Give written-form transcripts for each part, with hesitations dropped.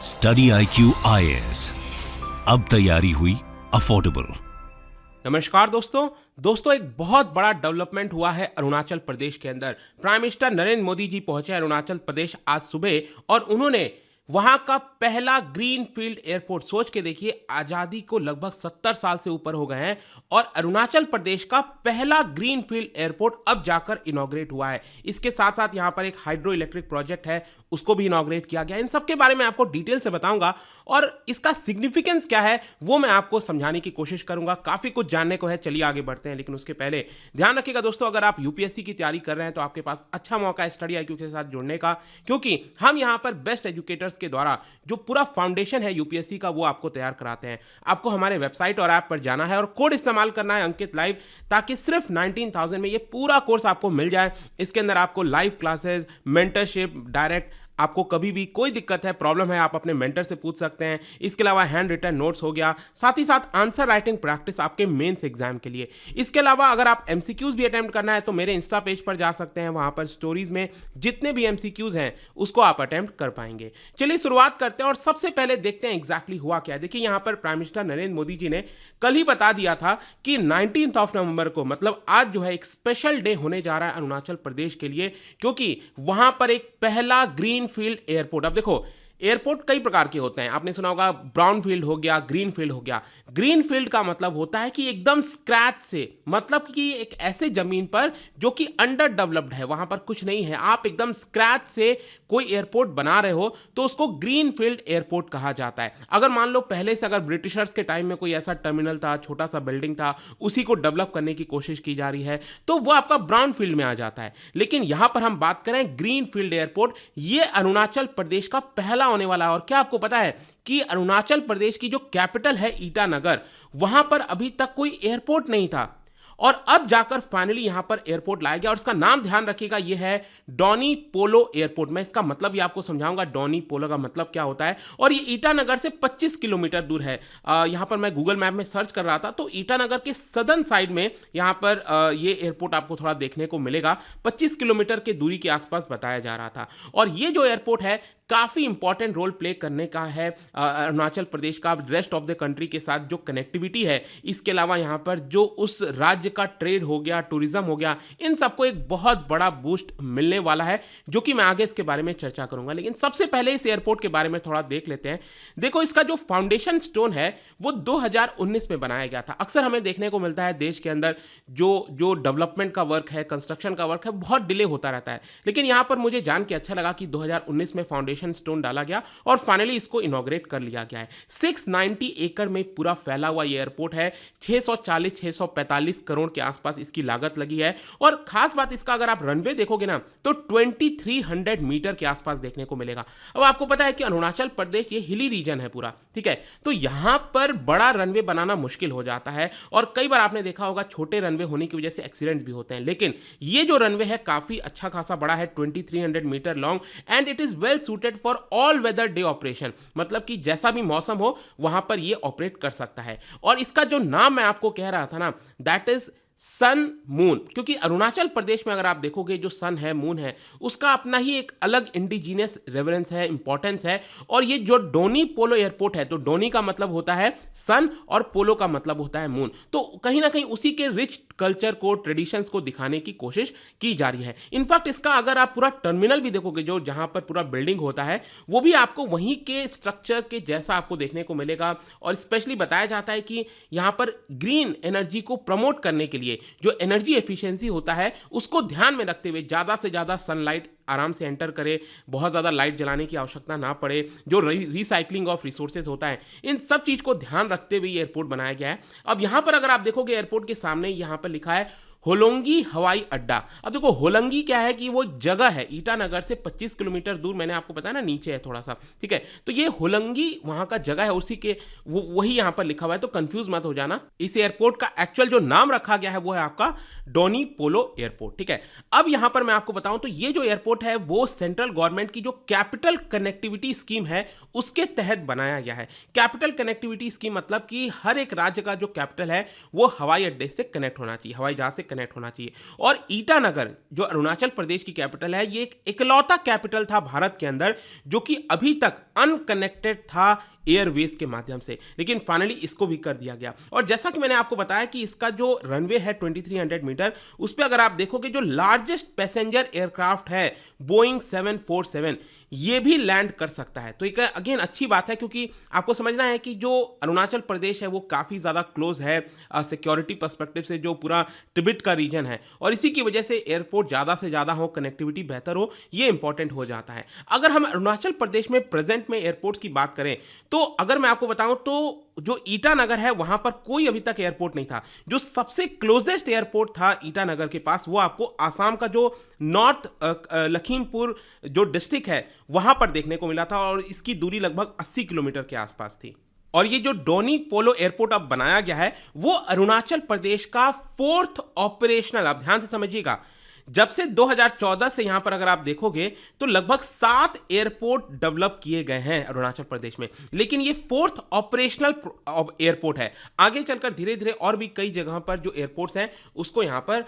Study IQ IAS, अब तैयारी हुई अफोर्डेबल। नमस्कार दोस्तों एक बहुत बड़ा डेवलपमेंट हुआ है अरुणाचल प्रदेश के अंदर। प्राइम मिनिस्टर नरेंद्र मोदी जी पहुंचे अरुणाचल प्रदेश आज सुबह और उन्होंने वहां का पहला ग्रीन फील्ड एयरपोर्ट, सोच के देखिए, आज़ादी को लगभग 70 साल से ऊपर हो गए हैं और अरुणाचल प्रदेश का पहला ग्रीन फील्ड एयरपोर्ट अब जाकर इनॉग्रेट हुआ है। इसके साथ साथ यहां पर एक हाइड्रो इलेक्ट्रिक प्रोजेक्ट है, उसको भी इनॉग्रेट किया गया। इन सब के बारे में आपको डिटेल से बताऊंगा और इसका सिग्निफिकेंस क्या है वो मैं आपको समझाने की कोशिश करूंगा। काफी कुछ जानने को है, चलिए आगे बढ़ते हैं। लेकिन उसके पहले ध्यान रखिएगा दोस्तों, अगर आप यूपीएससी की तैयारी कर रहे हैं तो आपके पास अच्छा मौका है स्टडी IQ के साथ जुड़ने का, क्योंकि हम यहां पर बेस्ट एजुकेटर्स के द्वारा जो पूरा फाउंडेशन है यूपीएससी का वो आपको तैयार कराते हैं। आपको हमारे वेबसाइट और ऐप पर जाना है और कोड इस्तेमाल करना है अंकित लाइव, ताकि सिर्फ 19,000 में ये पूरा कोर्स आपको मिल जाए। इसके अंदर आपको लाइव क्लासेस, मेंटरशिप, डायरेक्ट, आपको कभी भी कोई दिक्कत है, प्रॉब्लम है, आप अपने मेंटर से पूछ सकते हैं। इसके अलावा हैंड रिटन नोट्स हो गया, साथ ही साथ आंसर राइटिंग प्रैक्टिस आपके मेंस एग्जाम के लिए। इसके अलावा अगर आप MCQs भी अटेम्प्ट करना है तो मेरे इंस्टा पेज पर जा सकते हैं, वहां पर स्टोरीज में जितने भी MCQs हैं उसको आप अटेम्प्ट कर पाएंगे। चलिए शुरुआत करते हैं और सबसे पहले देखते हैं एग्जैक्टली हुआ क्या है। देखिए, यहां पर प्राइम मिनिस्टर नरेंद्र मोदी जी ने कल ही बता दिया था कि 19 नवंबर को, मतलब आज जो है, एक स्पेशल डे होने जा रहा है अरुणाचल प्रदेश के लिए, क्योंकि वहां पर एक पहला ग्रीन फील्ड एयरपोर्ट। अब देखो, एयरपोर्ट कई प्रकार के होते हैं, आपने सुना होगा ब्राउन फील्ड हो गया, ग्रीन फील्ड हो गया। ग्रीन फील्ड का मतलब होता है कि एकदम स्क्रैच से, मतलब कि एक ऐसे जमीन पर जो कि अंडर डेवलप्ड है, वहां पर कुछ नहीं है, आप एकदम स्क्रैच से कोई एयरपोर्ट बना रहे हो तो उसको ग्रीन फील्ड एयरपोर्ट कहा जाता है। अगर मान लो पहले से अगर ब्रिटिशर्स के टाइम में कोई ऐसा टर्मिनल था, छोटा सा बिल्डिंग था, उसी को डेवलप करने की कोशिश की जा रही है तो वो आपका ब्राउन फील्ड में आ जाता है। लेकिन यहां पर हम बात करें ग्रीन फील्ड एयरपोर्ट, ये अरुणाचल प्रदेश का पहला होने वाला है। और क्या आपको पता है कि अरुणाचल प्रदेश की जो कैपिटल है ईटानगर, वहां पर अभी तक कोई एयरपोर्ट नहीं था और अब जाकर फाइनली यहां पर एयरपोर्ट लाया गया। और इसका नाम ध्यान रखिएगा, यह है डोनी पोलो एयरपोर्ट। मैं इसका मतलब भी आपको समझाऊंगा, डोनी पोलो का मतलब क्या होता है। और ये ईटानगर से 25 किलोमीटर दूर है। यहां पर मैं गूगल मैप में सर्च कर रहा था तो ईटानगर के सदर्न साइड में यहां पर ये एयरपोर्ट आपको थोड़ा देखने को मिलेगा। 25 किलोमीटर की दूरी के आसपास बताया जा रहा था। और ये जो एयरपोर्ट है काफी इंपॉर्टेंट रोल प्ले करने का है अरुणाचल प्रदेश का रेस्ट ऑफ द कंट्री के साथ जो कनेक्टिविटी है। इसके अलावा यहां पर जो उस राज्य का ट्रेड हो गया, टूरिज्म हो गया, इन सबको एक बहुत बड़ा बूस्ट मिलने वाला है, जो कि मैं आगे इसके बारे में चर्चा करूंगा। लेकिन सबसे पहले इस एयरपोर्ट के बारे में थोड़ा देख लेते हैं। देखो, इसका जो फाउंडेशन स्टोन है वो 2019 में बनाया गया था। अक्सर हमें देखने को मिलता है देश के अंदर जो डेवलपमेंट का वर्क है, कंस्ट्रक्शन का वर्क है, बहुत डिले होता रहता है। लेकिन यहां पर मुझे जान के अच्छा लगा कि 2019 में फाउंडेशन स्टोन डाला गया और फाइनली इसको इनॉग्रेट कर लिया गया है। 690 एकड़ में पूरा फैला हुआ ये एयरपोर्ट है। 645 करोड़ के आसपास इसकी लागत लगी है। और खास बात इसका, अगर आप रनवे देखोगे ना तो 2300 मीटर के आसपास देखने को मिलेगा। अब आपको पता है कि अरुणाचल प्रदेश ये हिली रीजन है पूरा, ठीक है, तो यहां पर बड़ा रनवे बनाना मुश्किल हो जाता है और कई बार आपने देखा होगा छोटे रनवे होने की वजह से एक्सीडेंट्स भी होते हैं। लेकिन ये जो रनवे है काफी अच्छा खासा बड़ा है, 2300 metre long, and it is well suited for all weather day operation, मतलब कि जैसा भी मौसम हो वहां पर ये ऑपरेट कर सकता है। और इसका जो नाम मैं आपको कह रहा था ना, दैट इज सन मून, क्योंकि अरुणाचल प्रदेश में अगर आप देखोगे जो सन है, मून है, उसका अपना ही एक अलग इंडिजीनियस रेफरेंस है, इंपॉर्टेंस है। और ये जो डोनी पोलो एयरपोर्ट है, तो डोनी का मतलब होता है सन और पोलो का मतलब होता है मून, तो कहीं ना कहीं उसी के रिच कल्चर को, ट्रेडिशंस को दिखाने की कोशिश की जा रही है। इनफैक्ट इसका अगर आप पूरा टर्मिनल भी देखोगे, जो जहां पर पूरा बिल्डिंग होता है, वो भी आपको वहीं के स्ट्रक्चर के जैसा आपको देखने को मिलेगा। और स्पेशली बताया जाता है कि यहां पर ग्रीन एनर्जी को प्रमोट करने के लिए जो एनर्जी एफिशिएंसी होता है उसको ध्यान में रखते हुए ज्यादा से ज्यादा सनलाइट आराम से एंटर करे, बहुत ज़्यादा लाइट जलाने की आवश्यकता ना पड़े, जो रिसाइकलिंग ऑफ रिसोर्सेज होता है, इन सब चीज़ को ध्यान रखते हुए ये एयरपोर्ट बनाया गया है। अब यहाँ पर अगर आप देखोगे एयरपोर्ट के सामने यहाँ पर लिखा है होलोंगी हवाई अड्डा। अब देखो, होलोंगी क्या है कि वो एक जगह है ईटानगर से 25 किलोमीटर दूर, मैंने आपको बताया ना नीचे है थोड़ा सा, ठीक है, तो ये होलोंगी वहां का जगह है, उसी के वही यहां पर लिखा हुआ है, तो कंफ्यूज मत हो जाना। इस एयरपोर्ट का एक्चुअल जो नाम रखा गया है वो है आपका डोनी पोलो एयरपोर्ट, ठीक है। अब यहां पर मैं आपको बताऊं तो ये जो एयरपोर्ट है वो सेंट्रल गवर्नमेंट की जो कैपिटल कनेक्टिविटी स्कीम है उसके तहत बनाया गया है। कैपिटल कनेक्टिविटी स्कीम मतलब कि हर एक राज्य का जो कैपिटल है वो हवाई अड्डे से कनेक्ट होना चाहिए, हवाई जहाज से कनेक्ट होना चाहिए। और ईटानगर जो अरुणाचल प्रदेश की कैपिटल है, ये एक इकलौता कैपिटल था भारत के अंदर जो कि अभी तक अनकनेक्टेड था एयरवेज के माध्यम से, लेकिन फाइनली इसको भी कर दिया गया। और जैसा कि मैंने आपको बताया कि इसका जो रनवे है 2300 मीटर, उस पर अगर आप देखोगे जो लार्जेस्ट पैसेंजर एयरक्राफ्ट है बोइंग 747, ये भी लैंड कर सकता है। तो एक अगेन अच्छी बात है, क्योंकि आपको समझना है कि जो अरुणाचल प्रदेश है वो काफ़ी ज़्यादा क्लोज है सिक्योरिटी पर्सपेक्टिव से जो पूरा तिब्बत का रीजन है, और इसी की वजह से एयरपोर्ट ज़्यादा से ज़्यादा हो, कनेक्टिविटी बेहतर हो, ये इंपॉर्टेंट हो जाता है। अगर हम अरुणाचल प्रदेश में प्रेजेंट में एयरपोर्ट्स की बात करें तो अगर मैं आपको बताऊं तो जो ईटानगर है वहां पर कोई अभी तक एयरपोर्ट नहीं था। जो सबसे क्लोजेस्ट एयरपोर्ट था ईटानगर के पास वो आपको आसाम का जो नॉर्थ लखीमपुर जो डिस्ट्रिक्ट है वहां पर देखने को मिला था, और इसकी दूरी लगभग 80 किलोमीटर के आसपास थी। और ये जो डोनी पोलो एयरपोर्ट अब बनाया गया है वो अरुणाचल प्रदेश का 4th ऑपरेशनल, आप ध्यान से समझिएगा, जब से 2014 से यहां पर अगर आप देखोगे तो लगभग 7 एयरपोर्ट डेवलप किए गए हैं अरुणाचल प्रदेश में, लेकिन ये 4th ऑपरेशनल एयरपोर्ट है। आगे चलकर धीरे धीरे और भी कई जगह पर जो एयरपोर्ट्स हैं उसको यहां पर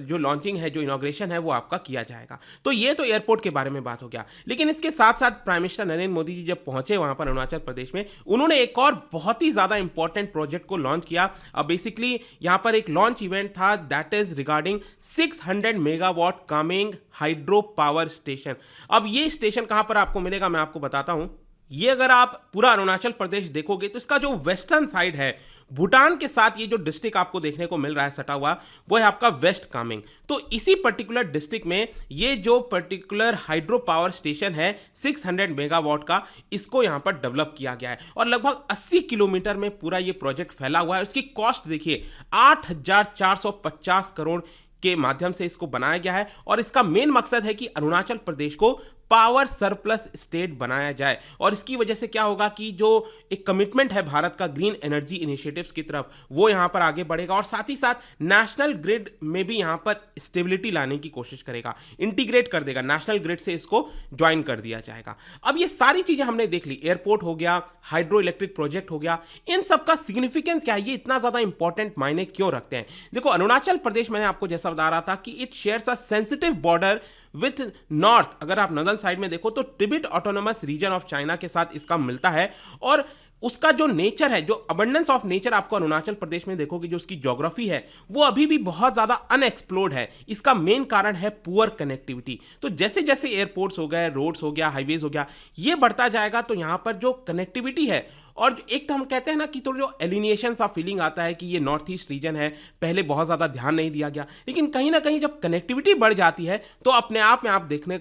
जो लॉन्चिंग है, जो इनॉग्रेशन है वो आपका किया जाएगा। तो ये तो एयरपोर्ट के बारे में बात हो गया, लेकिन इसके साथ साथ प्राइम मिनिस्टर नरेंद्र मोदी जी जब पहुंचे वहां पर अरुणाचल प्रदेश में, उन्होंने एक और बहुत ही ज्यादा इंपॉर्टेंट प्रोजेक्ट को लॉन्च किया। बेसिकली यहां पर एक लॉन्च इवेंट था that is regarding 600 megawatt Kameng hydro power station. अब ये स्टेशन कहां पर आपको मिलेगा मैं आपको बताता हूं। ये अगर आप पूरा अरुणाचल प्रदेश देखोगे तो इसका जो वेस्टर्न साइड है, भूटान के साथ ये जो डिस्ट्रिक्ट आपको देखने को मिल रहा है सटा हुआ, वो है आपका वेस्ट कामेंग। तो इसी पर्टिकुलर डिस्ट्रिक्ट में ये जो पर्टिकुलर हाइड्रो पावर स्टेशन है 600 मेगावाट का, इसको यहां पर डेवलप किया गया है और लगभग 80 किलोमीटर में पूरा ये प्रोजेक्ट फैला हुआ है। इसकी कॉस्ट देखिए 8,450 करोड़ के माध्यम से इसको बनाया गया है, और इसका मेन मकसद है कि अरुणाचल प्रदेश को पावर सरप्लस स्टेट बनाया जाए। और इसकी वजह से क्या होगा कि जो एक कमिटमेंट है भारत का ग्रीन एनर्जी इनिशिएटिव्स की तरफ, वो यहां पर आगे बढ़ेगा, और साथ ही साथ नेशनल ग्रिड में भी यहां पर स्टेबिलिटी लाने की कोशिश करेगा, इंटीग्रेट कर देगा, नेशनल ग्रिड से इसको ज्वाइन कर दिया जाएगा। अब ये सारी चीजें हमने देख ली, एयरपोर्ट हो गया, हाइड्रो इलेक्ट्रिक प्रोजेक्ट हो गया, इन सब का सिग्निफिकेंस क्या है, ये इतना ज्यादा इंपॉर्टेंट मायने क्यों रखते हैं। देखो अरुणाचल प्रदेश, मैंने आपको जैसा बता रहा था कि it shares a sensitive border with north. अगर आप नॉर्दर्न साइड में देखो तो Tibet autonomous region of China के साथ इसका मिलता है, और उसका जो नेचर है, जो अबंडेंस ऑफ नेचर आपको अरुणाचल प्रदेश में देखोगे, जो उसकी ज्योग्राफी है वो अभी भी बहुत ज्यादा अनएक्सप्लोर्ड है। इसका मेन कारण है पुअर कनेक्टिविटी। तो जैसे जैसे एयरपोर्ट्स हो गए, रोड्स हो गया, हाईवेज हो गया, ये बढ़ता जाएगा तो यहां पर जो कनेक्टिविटी है, और एक तो हम कहते हैं ना कि तो जो एलिनेशन सा फीलिंग आता है कि ये नॉर्थ ईस्ट रीजन है, पहले बहुत ज़्यादा ध्यान नहीं दिया गया, लेकिन कहीं ना कहीं जब कनेक्टिविटी बढ़ जाती है तो अपने आप में आप देखने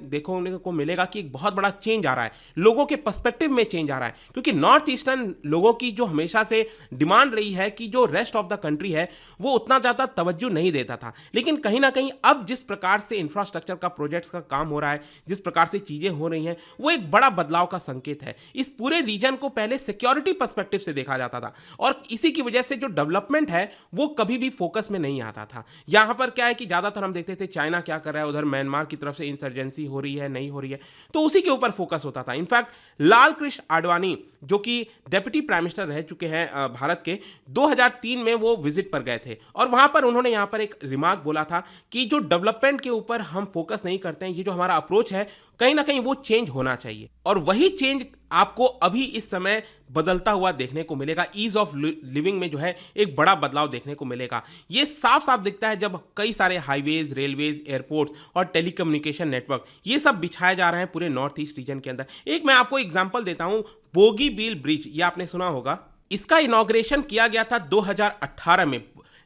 को मिलेगा कि एक बहुत बड़ा चेंज आ रहा है, लोगों के पर्सपेक्टिव में चेंज आ रहा है। क्योंकि नॉर्थ ईस्टर्न लोगों की जो हमेशा से डिमांड रही है कि जो रेस्ट ऑफ द कंट्री है वो उतना ज़्यादा तवज्जो नहीं देता था, लेकिन कहीं ना कहीं अब जिस प्रकार से इंफ्रास्ट्रक्चर का प्रोजेक्ट्स का काम हो रहा है, जिस प्रकार से चीज़ें हो रही हैं, वो एक बड़ा बदलाव का संकेत है। इस पूरे रीजन को पहले सिक्योरिटी पर्सपेक्टिव से देखा जाता था, और इसी की वजह से जो डेवलपमेंट है वो कभी भी फोकस में नहीं आता था। यहां पर क्या है कि ज्यादातर हम देखते थे चाइना क्या कर रहा है, उधर म्यांमार की तरफ से इंसर्जेंसी हो रही है, नहीं हो रही है, तो उसी के ऊपर फोकस होता था। इनफैक्ट लाल कृष्ण आडवाणी जो कि डेप्यूटी प्राइम मिनिस्टर रह चुके हैं भारत के, 2003 में वो विजिट पर गए थे, और वहां पर उन्होंने यहां पर एक रिमार्क बोला था कि जो डेवलपमेंट के ऊपर हम फोकस नहीं करते हैं, ये जो हमारा अप्रोच है कहीं ना कहीं वो चेंज होना चाहिए, और वही चेंज आपको अभी इस समय बदलता हुआ देखने को मिलेगा। ईज ऑफ लिविंग में जो है एक बड़ा बदलाव देखने को मिलेगा। ये साफ साफ दिखता है जब कई सारे हाईवेज, रेलवेज, एयरपोर्ट और टेलीकम्युनिकेशन नेटवर्क ये सब बिछाए जा रहे हैं पूरे नॉर्थ ईस्ट रीजन के अंदर। एक मैं आपको एग्जांपल देता हूं, बोगीबील ब्रिज, ये आपने सुना होगा, इसका इनॉग्रेशन किया गया था 2018 में,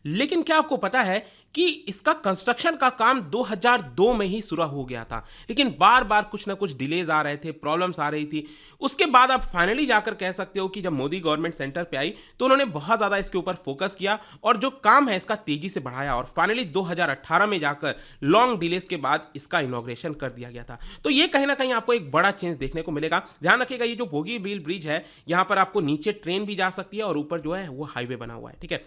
लेकिन क्या आपको पता है कि इसका कंस्ट्रक्शन का काम 2002 में ही शुरू हो गया था, लेकिन बार बार कुछ ना कुछ डिलेज आ रहे थे, प्रॉब्लम्स आ रही थी। उसके बाद आप फाइनली जाकर कह सकते हो कि जब मोदी गवर्नमेंट सेंटर पे आई तो उन्होंने बहुत ज़्यादा इसके ऊपर फोकस किया और जो काम है इसका तेजी से बढ़ाया, और फाइनली 2018 में जाकर लॉन्ग डिलेज के बाद इसका इनॉग्रेशन कर दिया गया था। तो ये कहीं ना कहीं आपको एक बड़ा चेंज देखने को मिलेगा। ध्यान रखिएगा, ये जो बोगीबील ब्रिज है, यहाँ पर आपको नीचे ट्रेन भी जा सकती है और ऊपर जो है वो हाईवे बना हुआ है, ठीक है।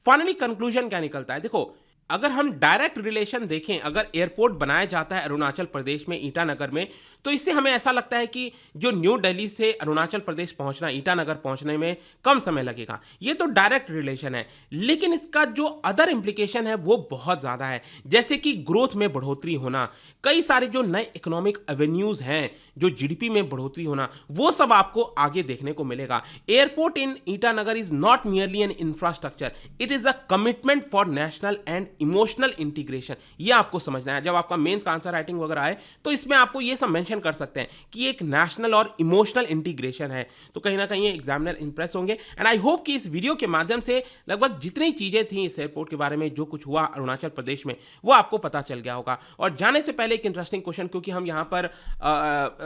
फाइनली कंक्लूजन क्या निकलता है, देखो अगर हम डायरेक्ट रिलेशन देखें, अगर एयरपोर्ट बनाया जाता है अरुणाचल प्रदेश में ईटानगर में, तो इससे हमें ऐसा लगता है कि जो न्यू दिल्ली से अरुणाचल प्रदेश पहुंचना, ईटानगर पहुंचने में कम समय लगेगा। ये तो डायरेक्ट रिलेशन है, लेकिन इसका जो अदर इम्प्लीकेशन है वो बहुत ज़्यादा है, जैसे कि ग्रोथ में बढ़ोतरी होना, कई सारे जो नए इकोनॉमिक एवेन्यूज़ हैं, जो जीडीपी में बढ़ोतरी होना, वो सब आपको आगे देखने को मिलेगा। Airport in Itanagar is not merely N infrastructure, it is a commitment for national and emotional integration. ये आपको समझना है। जब आपका मेंस का आंसर राइटिंग वगैरह आए तो इसमें आपको ये सब मेंशन कर सकते हैं कि एक नेशनल और इमोशनल इंटीग्रेशन है। तो कहीं ना कहीं एग्जामिनर इंप्रेस होंगे। एंड आई होप कि इस वीडियो के माध्यम से लगभग जितनी चीजें थी इस एयरपोर्ट के बारे में, जो कुछ हुआ अरुणाचल प्रदेश में, वो आपको पता चल गया होगा। और जाने से पहले एक इंटरेस्टिंग क्वेश्चन, क्योंकि हम यहाँ पर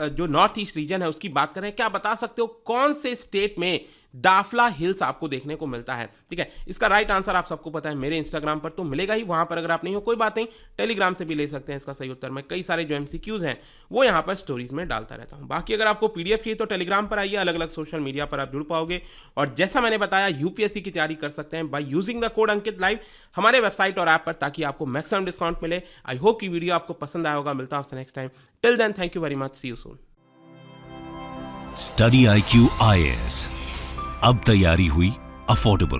जो नॉर्थ ईस्ट रीजन है उसकी बात कर रहे हैं, क्या बता सकते हो कौन से स्टेट में डाफला हिल्स आपको देखने को मिलता है? ठीक है, इसका राइट आंसर आप सबको पता है, मेरे इंस्टाग्राम पर तो मिलेगा ही। वहां पर अगर आप नहीं हो कोई बात नहीं, टेलीग्राम से भी ले सकते हैं इसका सही उत्तर। मैं कई सारे जो एमसीक्यूज हैं वो यहां पर स्टोरीज में डालता रहता हूं। बाकी अगर आपको पीडीएफ चाहिए तो टेलीग्राम पर आइए, अलग अलग सोशल मीडिया पर आप जुड़ पाओगे। और जैसा मैंने बताया, यूपीएससी की तैयारी कर सकते हैं by using the code Ankit live हमारे वेबसाइट और ऐप पर, ताकि आपको मैक्सिमम डिस्काउंट मिले। आई होप की वीडियो आपको पसंद आया होगा। मिलता हूं next time. Till then, thank you very much, see you soon. Study IQ IAS, अब तैयारी हुई अफोर्डेबल।